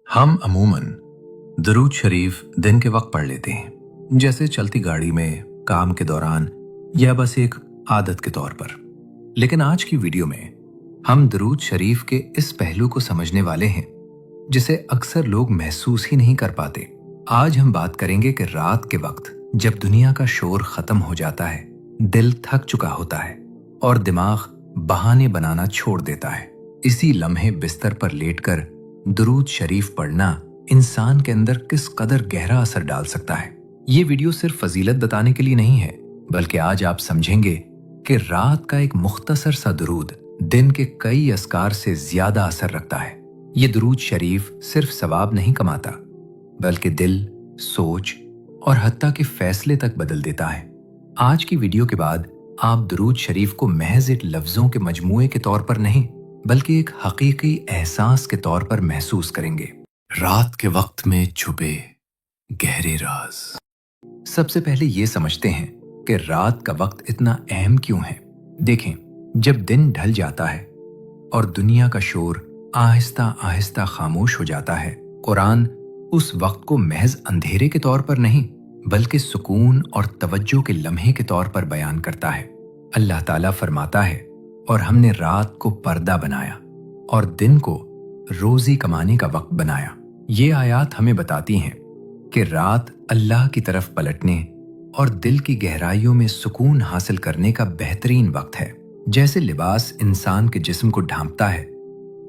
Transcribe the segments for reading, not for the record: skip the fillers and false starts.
हम अमूमन दरूद शरीफ दिन के वक्त पढ़ लेते हैं, जैसे चलती गाड़ी में, काम के दौरान या बस एक आदत के तौर पर। लेकिन आज की वीडियो में हम दरूद शरीफ के इस पहलू को समझने वाले हैं जिसे अक्सर लोग महसूस ही नहीं कर पाते। आज हम बात करेंगे कि रात के वक्त जब दुनिया का शोर खत्म हो जाता है, दिल थक चुका होता है और दिमाग बहाने बनाना छोड़ देता है, इसी लम्हे बिस्तर पर लेटकर दरूद शरीफ पढ़ना इंसान के अंदर किस कदर गहरा असर डाल सकता है। ये वीडियो सिर्फ फजीलत बताने के लिए नहीं है, बल्कि आज आप समझेंगे कि रात का एक मुख्तसर सा दरूद दिन के कई अस्कार से ज्यादा असर रखता है। ये दरूद शरीफ सिर्फ सवाब नहीं कमाता, बल्कि दिल, सोच और हत्ता के फैसले तक बदल देता है। आज की वीडियो के बाद आप दरूद शरीफ को महज एक लफ्जों के मजमूए के तौर पर नहीं, बल्कि एक हकीकी एहसास के तौर पर महसूस करेंगे। रात के वक्त में छुपे गहरे राज। सबसे पहले ये समझते हैं कि रात का वक्त इतना अहम क्यों है। देखें, जब दिन ढल जाता है और दुनिया का शोर आहिस्ता आहिस्ता खामोश हो जाता है, कुरान उस वक्त को महज अंधेरे के तौर पर नहीं, बल्कि सुकून और तवज्जो के लम्हे के तौर पर बयान करता है। अल्लाह ताला फरमाता है, और हमने रात को पर्दा बनाया और दिन को रोजी कमाने का वक्त बनाया। ये आयत हमें बताती हैं कि रात अल्लाह की तरफ पलटने और दिल की गहराइयों में सुकून हासिल करने का बेहतरीन वक्त है। जैसे लिबास इंसान के जिस्म को ढांपता है,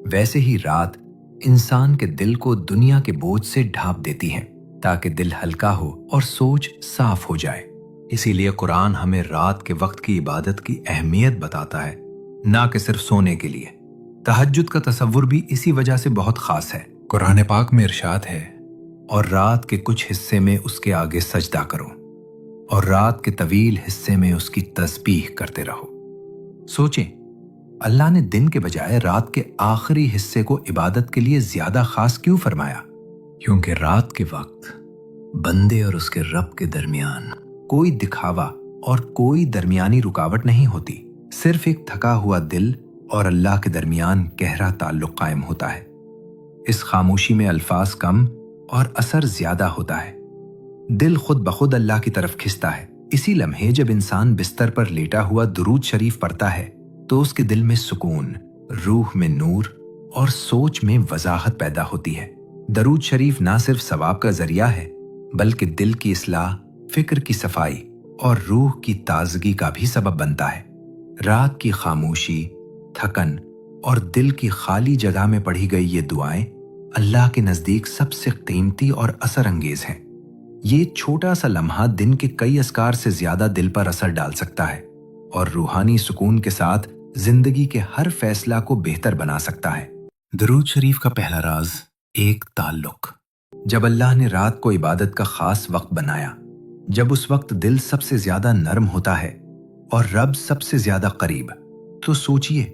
वैसे ही रात इंसान के दिल को दुनिया के बोझ से ढांप देती है, ताकि दिल हल्का हो और सोच साफ हो जाए। इसीलिए कुरान हमें रात के वक्त की इबादत की अहमियत बताता है, ना कि सिर्फ सोने के लिए। तहज्जुद का तसव्वुर भी इसी वजह से बहुत खास है। कुरान पाक में इरशाद है, और रात के कुछ हिस्से में उसके आगे सजदा करो और रात के तवील हिस्से में उसकी तस्बीह करते रहो। सोचें, अल्लाह ने दिन के बजाय रात के आखिरी हिस्से को इबादत के लिए ज्यादा खास क्यों फरमाया? क्योंकि रात के वक्त बंदे और उसके रब के दरमियान कोई दिखावा और कोई दरमियानी रुकावट नहीं होती। सिर्फ एक थका हुआ दिल और अल्लाह के दरमियान गहरा ताल्लुक कायम होता है। इस खामोशी में अल्फाज कम और असर ज्यादा होता है। दिल खुद बखुद अल्लाह की तरफ खिंचता है। इसी लम्हे जब इंसान बिस्तर पर लेटा हुआ दुरूद शरीफ पढ़ता है, तो उसके दिल में सुकून, रूह में नूर और सोच में वजाहत पैदा होती है। दरूद शरीफ ना सिर्फ सवाब का जरिया है, बल्कि दिल की इस्लाह, फिक्र की सफाई और रूह की ताजगी का भी सबब बनता है। रात की खामोशी, थकन और दिल की खाली जगह में पढ़ी गई ये दुआएं अल्लाह के नजदीक सबसे कीमती और असर अंगेज हैं। ये छोटा सा लम्हा दिन के कई अस्कार से ज्यादा दिल पर असर डाल सकता है और रूहानी सुकून के साथ जिंदगी के हर फैसला को बेहतर बना सकता है। दरूद शरीफ का पहला राज, एक ताल्लुक। जब अल्लाह ने रात को इबादत का खास वक्त बनाया, जब उस वक्त दिल सबसे ज्यादा नरम होता है और रब सबसे ज्यादा करीब, तो सोचिए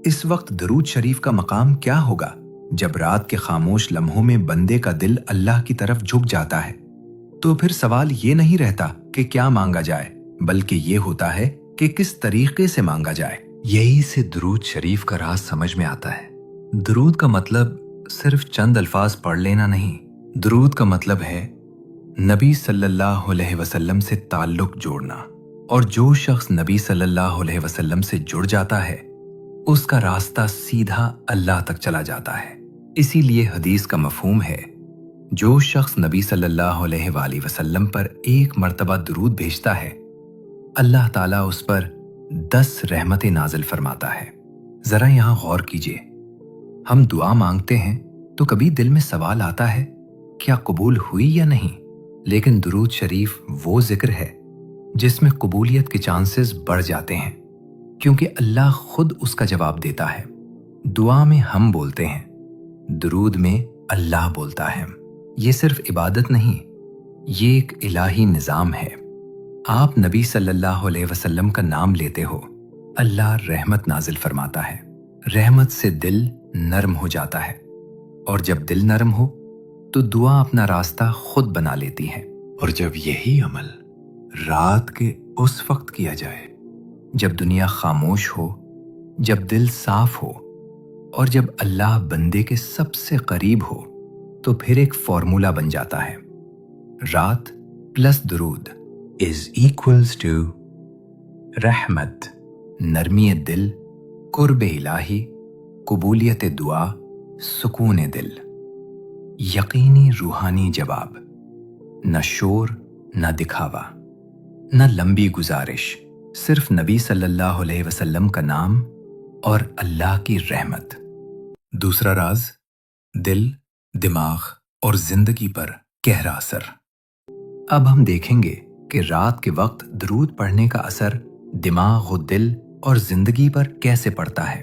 इस वक्त दरूद शरीफ का मकाम क्या होगा। जब रात के खामोश लम्हों में बंदे का दिल अल्लाह की तरफ झुक जाता है, तो फिर सवाल ये नहीं रहता कि क्या मांगा जाए, बल्कि ये होता है कि किस तरीके से मांगा जाए। यही से दरूद शरीफ का राज समझ में आता है। दरूद का मतलब सिर्फ चंद अल्फाज पढ़ लेना नहीं। दरूद का मतलब है नबी सल्लल्लाहु अलैहि वसल्लम से ताल्लुक जोड़ना, और जो शख्स नबी सल्लल्लाहु अलैहि वसल्लम से जुड़ जाता है, उसका रास्ता सीधा अल्लाह तक चला जाता है। इसीलिए हदीस का मफहूम है, जो शख्स नबी सल्लल्लाहु अलैहि वसल्लम पर एक मर्तबा दुरूद भेजता है, अल्लाह ताला उस पर 10 रहमतें नाजिल फरमाता है। जरा यहाँ गौर कीजिए, हम दुआ मांगते हैं तो कभी दिल में सवाल आता है, क्या कबूल हुई या नहीं? लेकिन दुरूद शरीफ वो जिक्र है जिसमें कबूलियत के चांसेस बढ़ जाते हैं, क्योंकि अल्लाह खुद उसका जवाब देता है। दुआ में हम बोलते हैं, दुरूद में अल्लाह बोलता है। ये सिर्फ इबादत नहीं, ये एक इलाही निज़ाम है। आप नबी सल्लल्लाहु अलैहि वसल्लम का नाम लेते हो, अल्लाह रहमत नाजिल फरमाता है। रहमत से दिल नरम हो जाता है, और जब दिल नरम हो तो दुआ अपना रास्ता खुद बना लेती है। और जब यही अमल रात के उस वक्त किया जाए जब दुनिया खामोश हो, जब दिल साफ हो और जब अल्लाह बंदे के सबसे करीब हो, तो फिर एक फॉर्मूला बन जाता है। रात प्लस दुरूद इज इक्वल्स टू रहमत, नरमी दिल, कुर्ब इलाही, कबूलियत दुआ, सुकून दिल, यकीनी रूहानी जवाब। न शोर, न दिखावा, न लंबी गुजारिश, सिर्फ नबी सल्लल्लाहु अलैहि वसल्लम का नाम और अल्लाह की रहमत। दूसरा राज, दिल, दिमाग और जिंदगी पर गहरा असर। अब हम देखेंगे कि रात के वक्त दरूद पढ़ने का असर दिमाग और दिल और जिंदगी पर कैसे पड़ता है।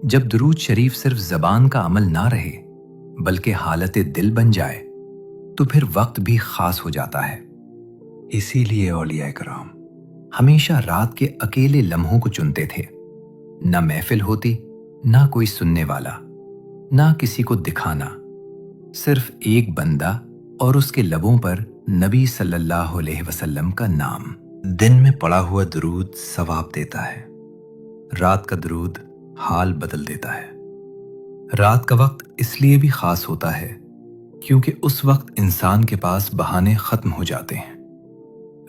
जब दरूद शरीफ सिर्फ जबान का अमल ना रहे बल्कि हालत दिल बन जाए तो फिर वक्त भी खास हो जाता है। इसीलिए औलिया कराम हमेशा रात के अकेले लम्हों को चुनते थे। ना महफिल होती, ना कोई सुनने वाला, ना किसी को दिखाना, सिर्फ एक बंदा और उसके लबों पर नबी सल्लल्लाहु अलैहि वसल्लम का नाम। दिन में पड़ा हुआ दरूद सवाब देता है, रात का दरूद हाल बदल देता है। रात का वक्त इसलिए भी खास होता है क्योंकि उस वक्त इंसान के पास बहाने खत्म हो जाते हैं।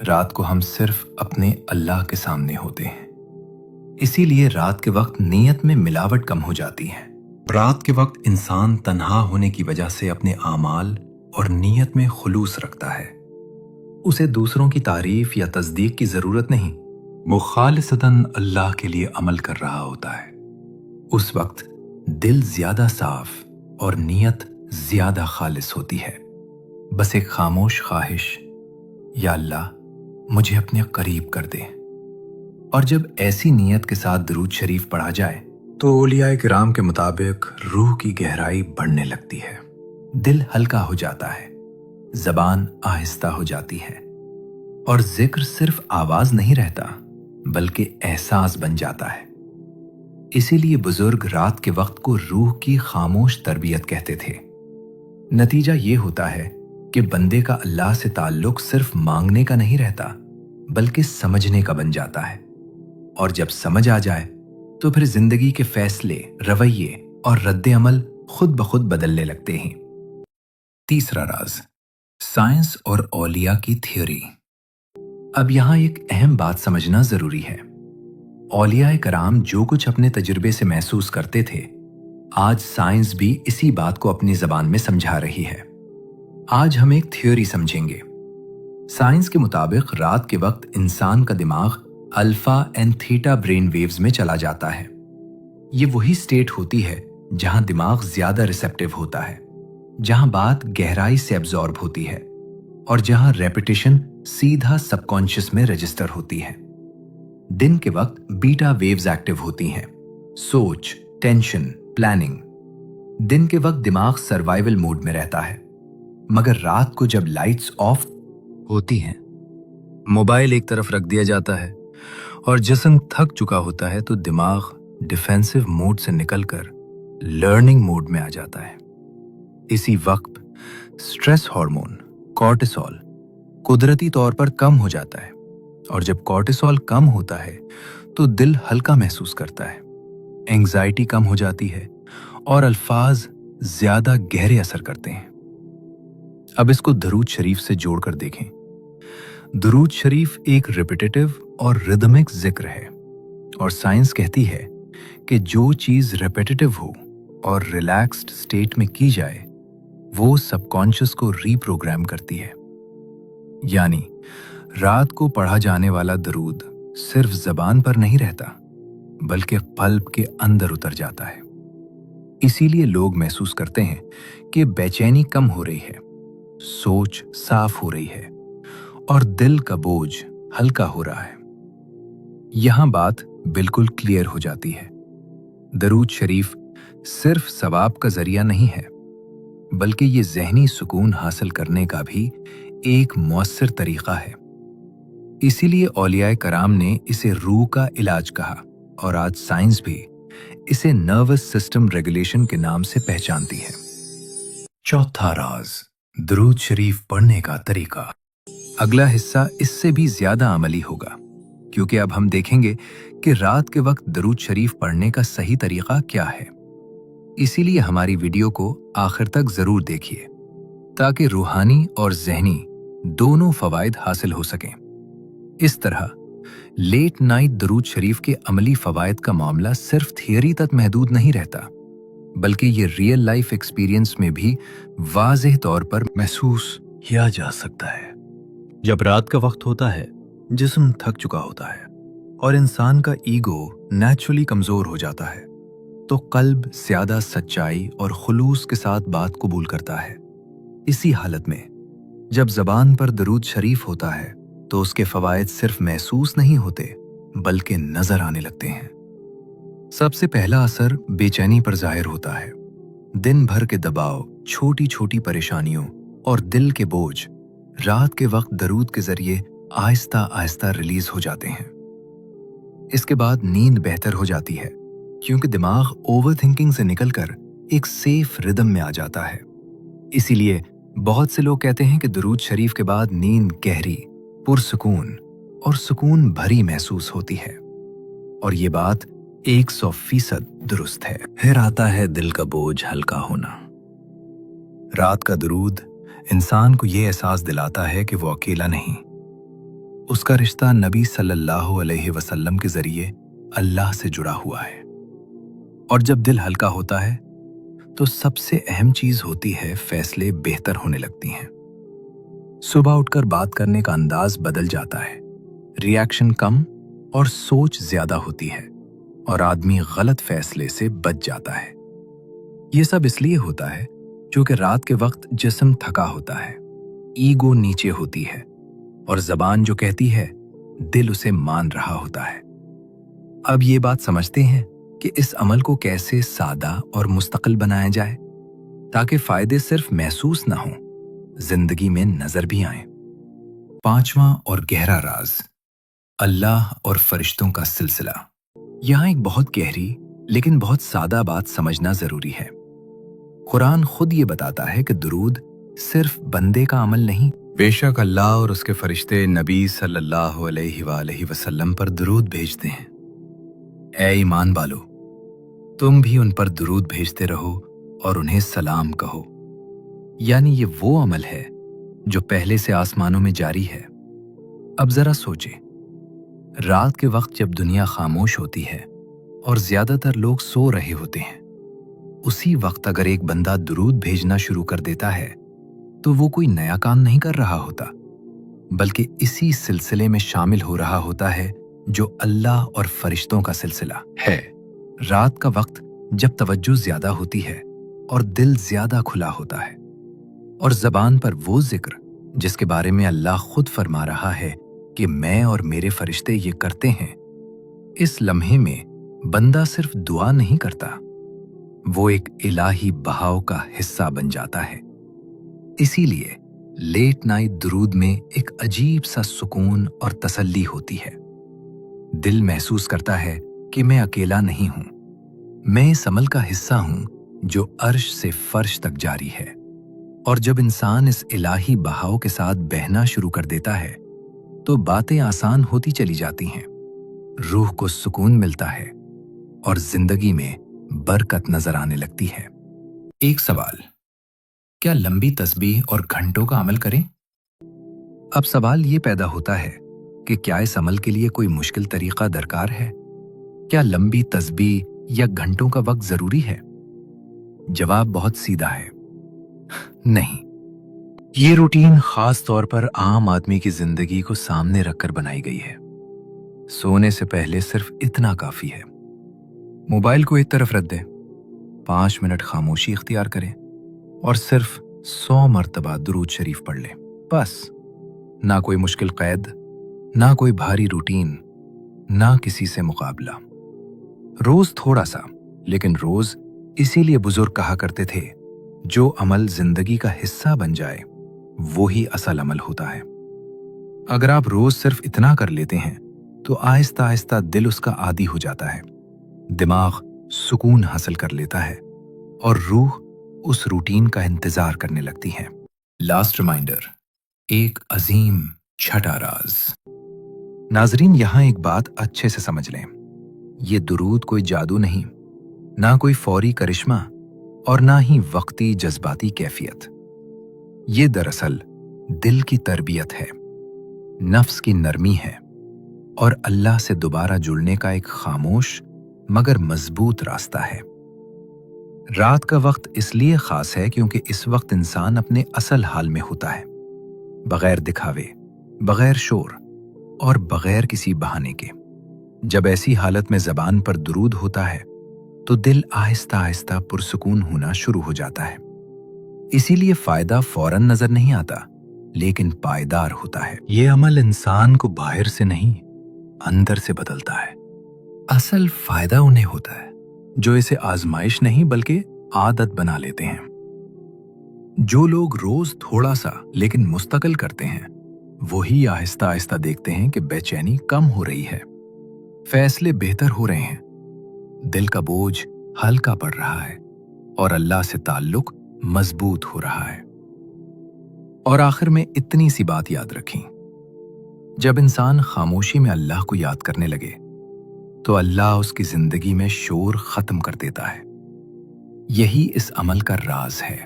रात को हम सिर्फ अपने अल्लाह के सामने होते हैं, इसीलिए रात के वक्त नीयत में मिलावट कम हो जाती है। रात के वक्त इंसान तन्हा होने की वजह से अपने आमाल और नीयत में खुलूस रखता है। उसे दूसरों की तारीफ या तस्दीक की जरूरत नहीं, वो खालिसतन अल्लाह के लिए अमल कर रहा होता है। उस वक्त दिल ज्यादा साफ और नीयत ज्यादा खालिस होती है। बस एक खामोश ख्वाहिश, या अल्लाह मुझे अपने करीब कर दे। और जब ऐसी नीयत के साथ दरूद शरीफ पढ़ा जाए तो औलिया किराम के मुताबिक रूह की गहराई बढ़ने लगती है, दिल हल्का हो जाता है, जबान आहिस्ता हो जाती है और जिक्र सिर्फ आवाज नहीं रहता बल्कि एहसास बन जाता है। इसीलिए बुजुर्ग रात के वक्त को रूह की खामोश तरबियत कहते थे। नतीजा ये होता है कि बंदे का अल्लाह से ताल्लुक सिर्फ मांगने का नहीं रहता बल्कि समझने का बन जाता है। और जब समझ आ जाए तो फिर जिंदगी के फैसले, रवैये और रद्द अमल खुद ब खुद बदलने लगते हैं। तीसरा राज, साइंस और औलिया की थ्योरी। अब यहां एक अहम बात समझना जरूरी है। औलिया कराम जो कुछ अपने तजुर्बे से महसूस करते थे, आज साइंस भी इसी बात को अपनी जबान में समझा रही है। आज हम एक थ्योरी समझेंगे। साइंस के मुताबिक रात के वक्त इंसान का दिमाग alpha and theta brain waves में चला जाता है। ये वही स्टेट होती है जहां दिमाग ज्यादा रिसेप्टिव होता है, जहां बात गहराई से एब्जॉर्ब होती है और जहां रेपिटेशन सीधा सबकॉन्शियस में रजिस्टर होती है। दिन के वक्त बीटा वेव्स एक्टिव होती हैं, सोच, टेंशन, प्लानिंग। दिन के वक्त दिमाग सर्वाइवल मोड में रहता है, मगर रात को जब लाइट्स ऑफ होती हैं, मोबाइल एक तरफ रख दिया जाता है और जिस्म थक चुका होता है तो दिमाग डिफेंसिव मोड से निकलकर लर्निंग मोड में आ जाता है। इसी वक्त स्ट्रेस हार्मोन कॉर्टिसोल कुदरती तौर पर कम हो जाता है और जब कॉर्टिसोल कम होता है तो दिल हल्का महसूस करता है, एंग्जाइटी कम हो जाती है और अल्फाज ज्यादा गहरे असर करते हैं। अब इसको दरूद शरीफ से जोड़कर देखें। दरूद शरीफ एक रिपीटेटिव और रिदमिक जिक्र है और साइंस कहती है कि जो चीज रिपीटेटिव हो और रिलैक्स्ड स्टेट में की जाए वो सबकॉन्शियस को रीप्रोग्राम करती है। यानी रात को पढ़ा जाने वाला दरूद सिर्फ जबान पर नहीं रहता बल्कि कल्ब के अंदर उतर जाता है। इसीलिए लोग महसूस करते हैं कि बेचैनी कम हो रही है, सोच साफ हो रही है और दिल का बोझ हल्का हो रहा है। यहां बात बिल्कुल क्लियर हो जाती है। दरूद शरीफ सिर्फ सवाब का जरिया नहीं है बल्कि ये ज़हनी सुकून हासिल करने का भी एक मौसर तरीका है। इसीलिए औलिया कराम ने इसे रूह का इलाज कहा और आज साइंस भी इसे नर्वस सिस्टम रेगुलेशन के नाम से पहचानती है। चौथा राज, दरूद शरीफ पढ़ने का तरीका। अगला हिस्सा इससे भी ज्यादा अमली होगा क्योंकि अब हम देखेंगे कि रात के वक्त दरूद शरीफ पढ़ने का सही तरीका क्या है। इसीलिए हमारी वीडियो को आखिर तक जरूर देखिए ताकि रूहानी और ज़हनी दोनों फवायद हासिल हो सकें। इस तरह लेट नाइट दरूद शरीफ के अमली फवायद का मामला सिर्फ थियरी तक महदूद नहीं रहता, बल्कि ये रियल लाइफ एक्सपीरियंस में भी वाज़ेह तौर पर महसूस किया जा सकता है। जब रात का वक्त होता है, जिस्म थक चुका होता है और इंसान का ईगो नेचुरली कमजोर हो जाता है, तो कल्ब ज्यादा सच्चाई और खुलूस के साथ बात कबूल करता है। इसी हालत में जब जबान पर दरूद शरीफ होता है तो उसके फवायद सिर्फ महसूस नहीं होते बल्कि नजर आने लगते हैं। सबसे पहला असर बेचैनी पर जाहिर होता है। दिन भर के दबाव, छोटी छोटी परेशानियों और दिल के बोझ रात के वक्त दरूद के जरिए आहिस्ता आहिस्ता रिलीज हो जाते हैं। इसके बाद नींद बेहतर हो जाती है क्योंकि दिमाग ओवर थिंकिंग से निकलकर एक सेफ रिदम में आ जाता है। इसीलिए बहुत से लोग कहते हैं कि दरूद शरीफ के बाद नींद गहरी, पुरसुकून और सुकून भरी महसूस होती है। और ये बात 100% दुरुस्त है। फिर आता है दिल का बोझ हल्का होना। रात का दरूद इंसान को ये एहसास दिलाता है कि वो अकेला नहीं, उसका रिश्ता नबी सल्लल्लाहु अलैहि वसल्लम के जरिए अल्लाह से जुड़ा हुआ है। और जब दिल हल्का होता है तो सबसे अहम चीज होती है फैसले बेहतर होने लगती हैं। सुबह उठकर बात करने का अंदाज बदल जाता है, रिएक्शन कम और सोच ज्यादा होती है और आदमी गलत फैसले से बच जाता है। ये सब इसलिए होता है क्योंकि रात के वक्त जिस्म थका होता है, ईगो नीचे होती है और जबान जो कहती है दिल उसे मान रहा होता है। अब ये बात समझते हैं कि इस अमल को कैसे सादा और मुस्तकिल बनाया जाए ताकि फायदे सिर्फ महसूस ना हो, जिंदगी में नजर भी आए। पांचवां और गहरा राज, अल्लाह और फरिश्तों का सिलसिला। यहां एक बहुत गहरी लेकिन बहुत सादा बात समझना जरूरी है। कुरान खुद ये बताता है कि दुरूद सिर्फ बंदे का अमल नहीं, बेशक अल्लाह और उसके फरिश्ते नबी सल्लल्लाहु अलैहि वसल्लम पर दुरूद भेजते हैं। ऐ ईमान वालो, तुम भी उन पर दुरूद भेजते रहो और उन्हें सलाम कहो। यानी ये वो अमल है जो पहले से आसमानों में जारी है। अब जरा सोचें, रात के वक्त जब दुनिया खामोश होती है और ज्यादातर लोग सो रहे होते हैं, उसी वक्त अगर एक बंदा दुरूद भेजना शुरू कर देता है तो वो कोई नया काम नहीं कर रहा होता, बल्कि इसी सिलसिले में शामिल हो रहा होता है जो अल्लाह और फरिश्तों का सिलसिला है। रात का वक्त जब तवज्जो ज्यादा होती है और दिल ज्यादा खुला होता है और जबान पर वो जिक्र जिसके बारे में अल्लाह खुद फरमा रहा है कि मैं और मेरे फरिश्ते ये करते हैं, इस लम्हे में बंदा सिर्फ दुआ नहीं करता, वो एक इलाही बहाव का हिस्सा बन जाता है। इसीलिए लेट नाइट दुरूद में एक अजीब सा सुकून और तसल्ली होती है। दिल महसूस करता है कि मैं अकेला नहीं हूं, मैं इस अमल का हिस्सा हूं जो अर्श से फर्श तक जारी है। और जब इंसान इस इलाही बहाव के साथ बहना शुरू कर देता है तो बातें आसान होती चली जाती हैं, रूह को सुकून मिलता है और जिंदगी में बरकत नजर आने लगती है। एक सवाल, क्या लंबी तस्बीह और घंटों का अमल करें? अब सवाल ये पैदा होता है कि क्या इस अमल के लिए कोई मुश्किल तरीका दरकार है? क्या लंबी तस्बीह या घंटों का वक्त जरूरी है? जवाब बहुत सीधा है, नहीं। ये रूटीन खास तौर पर आम आदमी की जिंदगी को सामने रखकर बनाई गई है। सोने से पहले सिर्फ इतना काफी है, मोबाइल को एक तरफ रख दें, 5 मिनट खामोशी इख्तियार करें और सिर्फ 100 मर्तबा दुरूद शरीफ पढ़ लें, बस। ना कोई मुश्किल कैद, ना कोई भारी रूटीन, ना किसी से मुकाबला। रोज थोड़ा सा, लेकिन रोज। इसीलिए बुजुर्ग कहा करते थे, जो अमल जिंदगी का हिस्सा बन जाए वो ही असल अमल होता है। अगर आप रोज सिर्फ इतना कर लेते हैं तो आहिस्ता आहिस्ता दिल उसका आदी हो जाता है, दिमाग सुकून हासिल कर लेता है और रूह उस रूटीन का इंतजार करने लगती है। लास्ट रिमाइंडर, एक अजीम छठा राज। नाजरीन, यहां एक बात अच्छे से समझ लें, ये दुरूद कोई जादू नहीं, ना कोई फौरी करिश्मा और ना ही वक्ती जज्बाती कैफियत। ये दरअसल दिल की तरबियत है, नफ्स की नरमी है और अल्लाह से दोबारा जुड़ने का एक खामोश मगर मजबूत रास्ता है। रात का वक्त इसलिए खास है क्योंकि इस वक्त इंसान अपने असल हाल में होता है, बगैर दिखावे, बगैर शोर और बगैर किसी बहाने के। जब ऐसी हालत में जबान पर दुरूद होता है तो दिल आहिस्ता आहिस्ता पुरसुकून होना शुरू हो जाता है। इसीलिए फायदा फौरन नजर नहीं आता, लेकिन पायदार होता है। ये अमल इंसान को बाहर से नहीं, अंदर से बदलता है। असल फायदा उन्हें होता है जो इसे आजमाइश नहीं बल्कि आदत बना लेते हैं। जो लोग रोज थोड़ा सा लेकिन मुस्तकिल करते हैं, वही आहिस्ता आहिस्ता देखते हैं कि बेचैनी कम हो रही है, फैसले बेहतर हो रहे हैं, दिल का बोझ हल्का पड़ रहा है और अल्लाह से ताल्लुक मजबूत हो रहा है। और आखिर में इतनी सी बात याद रखें, जब इंसान खामोशी में अल्लाह को याद करने लगे तो अल्लाह उसकी जिंदगी में शोर खत्म कर देता है। यही इस अमल का राज है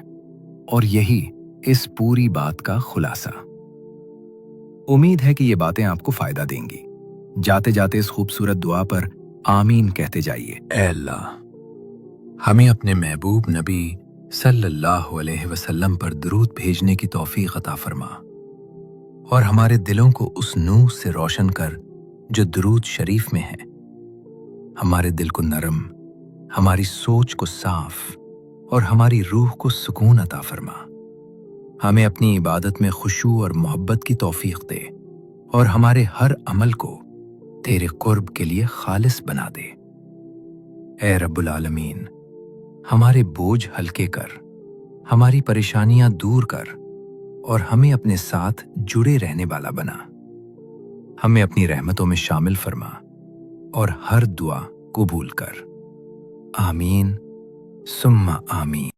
और यही इस पूरी बात का खुलासा। उम्मीद है कि ये बातें आपको फायदा देंगी। जाते जाते इस खूबसूरत दुआ पर आमीन कहते जाइए। ऐ अल्लाह, हमें अपने महबूब नबी सल्लल्लाहु अलैहि वसल्लम पर दुरूद भेजने की तौफीक अता फरमा और हमारे दिलों को उस नूर से रोशन कर जो दुरूद शरीफ में है। हमारे दिल को नरम, हमारी सोच को साफ और हमारी रूह को सुकून अता फरमा। हमें अपनी इबादत में खुशू और मोहब्बत की तौफीक दे और हमारे हर अमल को तेरे कुर्ब के लिए खालिस बना दे। ऐ रब्बुल आलमीन, हमारे बोझ हल्के कर, हमारी परेशानियां दूर कर और हमें अपने साथ जुड़े रहने वाला बना। हमें अपनी रहमतों में शामिल फरमा और हर दुआ कबूल कर। आमीन सुम्मा आमीन।